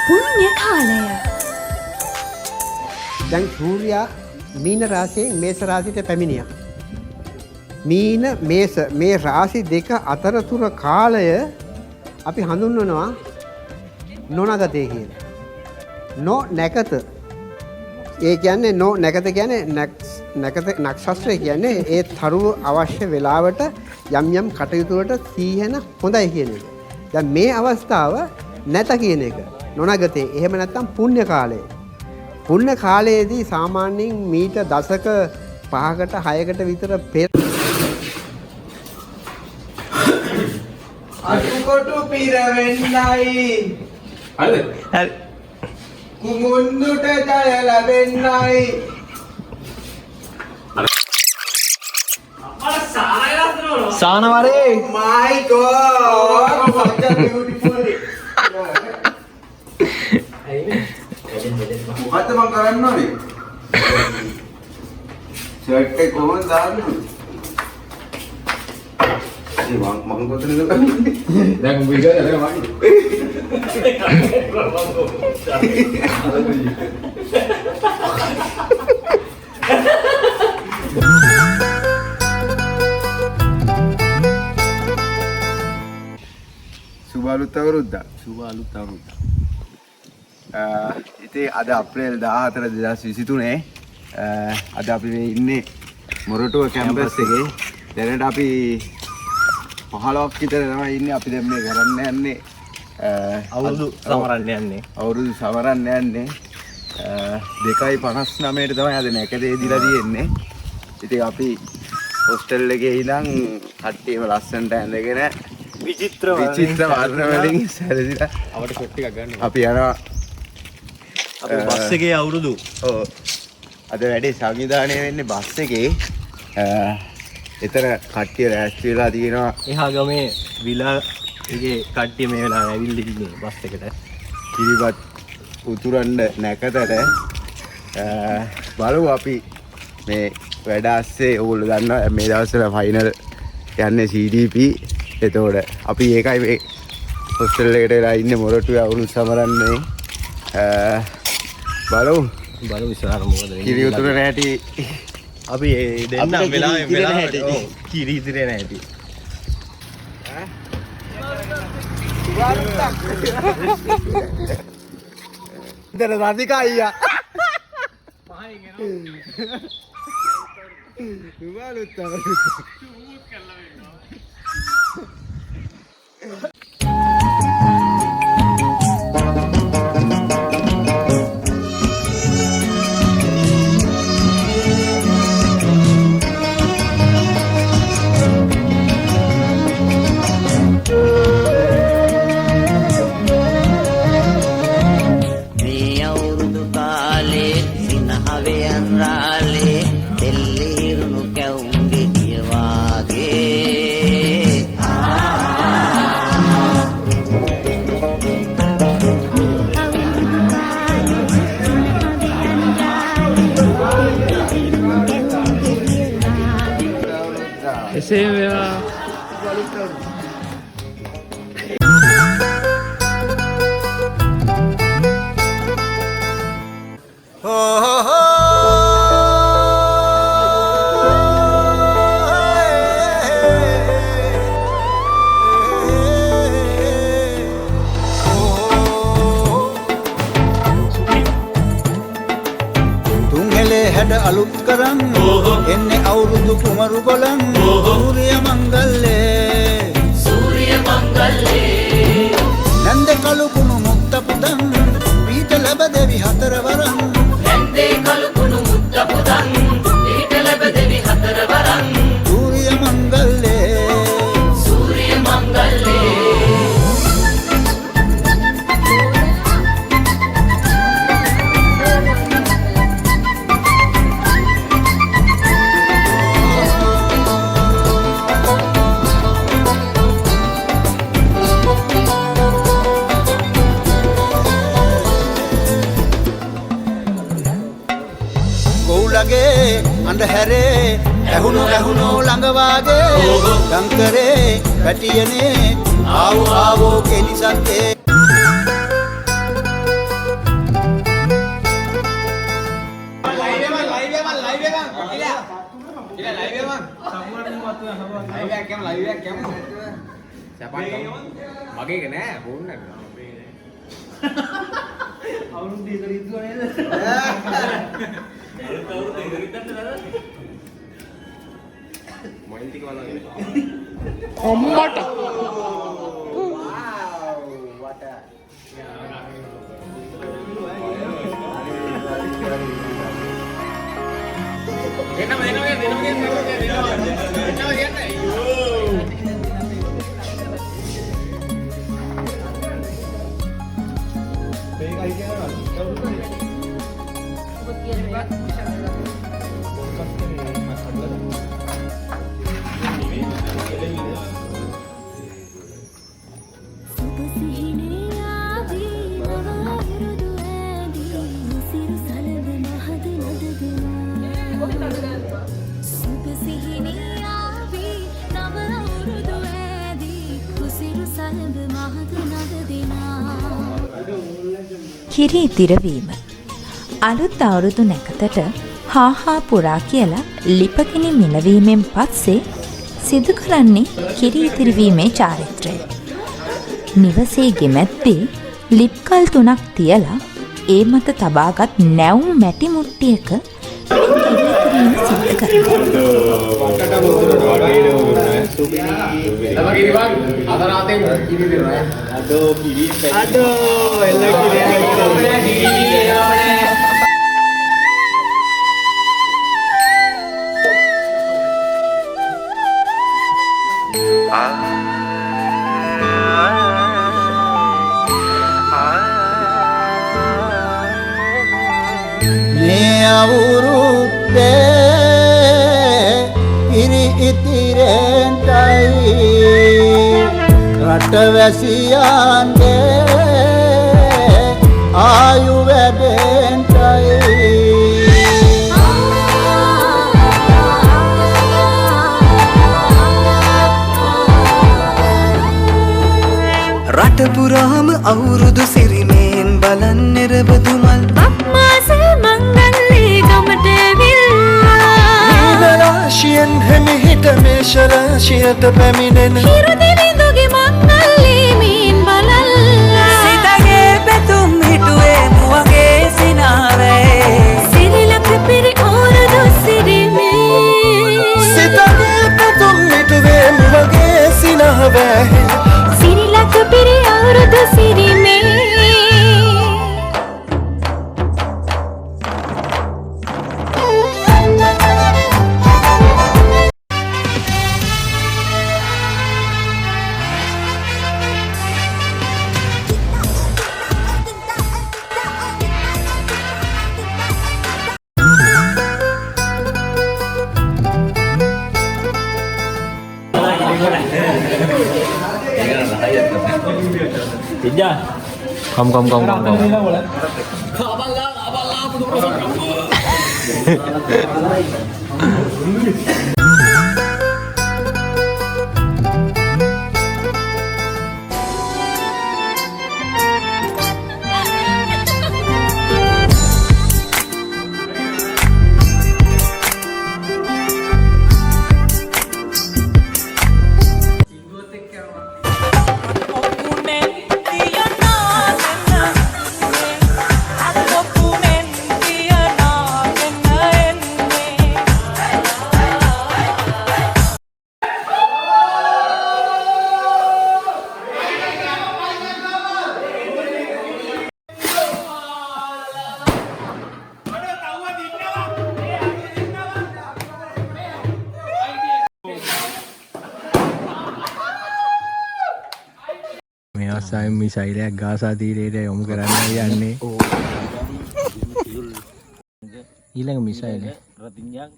පුණ්‍ය කාලය. දැන් සූර්යා මීන රාශියෙන් මේෂ රාශියට පැමිණියා. මීන මේෂ මේ රාශි දෙක අතරතුර කාලය අපි හඳුන්වනවා නොනගතේ කියලා. නොනැකත. ඒ කියන්නේ නොනැකත කියන්නේ නැකත නක්ෂත්‍රය කියන්නේ ඒ තරුව අවශ්‍ය වෙලාවට යම් යම් කටයුතු වලට සීහෙන හොඳයි කියන එක. දැන් මේ අවස්ථාව නැත කියන එක. නොනගතේ. එහෙම නැත්නම් පුණ්‍ය කාලය. පුණ්‍ය කාලයේදී සාමාන්‍යයෙන් මීට දශක 5කට 6කට විතර පෙර අතුකොටු පිරවෙන්නයි හරිද? හරි. කුමුන්දුට ජය ලැබෙන්නයි සානවරේ my god such a beautiful මොකද්ද මම කරන්න ඕනේ ෂර්ට් එක කොහොමද දාන්නේ මම කොතනද දැන් උඹ ඉතින් අර වගේ. සුබ අලුත් අවුරුද්දක්. සුබ අලුත් අවුරුද්ද. ඉතින් අද අප්‍රේල් 14 2023 අද අපි මේ ඉන්නේ මොරටුව කැම්පස් එකේ. දැනට අපි 15ක් විතර තමයි ඉන්නේ. අපි දැන් මේ කරන්න යන්නේ අවුරුදු සමරන්න යන්නේ. අවුරුදු සමරන්න යන්නේ 2:59ට තමයි අද නැකතේ දීලා තියෙන්නේ. ඉතින් අපි හොස්ටල් එකේ ඉඳන් කට්ටියම ලස්සනට ඇඳගෙන විචිත්‍ර වර්ණ වලින් සැරසිලා අපිට ෂොට් ටිකක් ගන්න. අපි යනවා අපි බස් එකේ අවුරුදු. ඔව්. අද වැඩේ සංවිධානය වෙන්නේ බස් එකේ. එතන කට්ටිය රැස්ටි වෙලා තියෙනවා. එහා ගමේ විලා එකේ කට්ටිය මේ වෙලාව ඇවිල්ලා ඉන්නේ බස් එකට. කිරිබත් උතුරන්න නැකතට බලමු අපි මේ වැඩ ASCII ඕගොල්ලෝ දන්නවා මේ දවස්වල ෆයිනල් යන්නේ CDP. එතකොට අපි ඒකයි මේ හොස්ටල් එකට වෙලා ඉන්නේ මොරටුවේ අවුරුදු සමරන්නේ. බලමු ඉස්සරහට මොකද වෙන්නේ. කිරි උතුර නැටි අපි දෙන්නම් වෙලාවට කිරි ඉතිරේ නැහැටි. ඉතල රාධිකා අයියා සුබාලුත් අවුරුද්ද එසේ වේවා. හැඩ අලුත් කරන් එන්නේ අවුරුදු කුමරු බලන් සූර්ය මංගල්ලේ නන්ද කලු කුණු මුක්ත පුදන් පීඨ ලැබ දෙවි හතර වරන් නන්දේ කලු කුණු මුක්ත පුදන් පීඨ ලැබ දෙවි හතර වරන් සූර්ය මංගල්ලේ අන්ධහැරේ ඇහුණු ළඟ වාගේ ගංකරේ පැටියනේ ආවෝ කෙලිසක්ේ කිරි දිරවීම අලුත් අවුරුදු නැකතට හාහා පුරා කියලා ලිපගිනි මිනවීමෙන් පස්සේ සිදු කරන්නේ කිරි ඉතිරිවීමේ චාරිත්‍රය. නිවසේ ගෙමැත්තේ ලිප්කල් 3ක් තියලා ඒ මත තබාගත් නැවුම් මැටි මුට්ටියක කිරි ඉතිරීම සිදු මේ අවුරුද්දේ ඉරි ඉතිරෙන්ටයි රටවැසියන්ගේ ආයු වැඩෙන්ටයි රට පුරාම අවුරුදු සිරිමෙන් බලන් නිරබදුමල් අප්මාසේ මංගල්ලේ ගමට ඇවිල්ලා රාශියෙන් හැමිහිට මේෂ රාශියට පැමිණෙන හිරු දිවිඳුගේ මංගල්ලේ මීන් බලල්ලා සිතගේ පැතුම් හිටුවේ මුවගේ සිනාවේ සිරිලක පිරි අවුරුදු සිරිමේ සිතගේ පැතුම් හිටුවේ මුවගේ සිනාවේ සිරිලක පිරි අවුරුදු සිරිමේ මේ අවස්ථාවේ මිසයිලයක් ගාසා තීරයට යොමු කරන්න යන්නේ. ඊළඟ මිසයිල රතිඤ්ඤා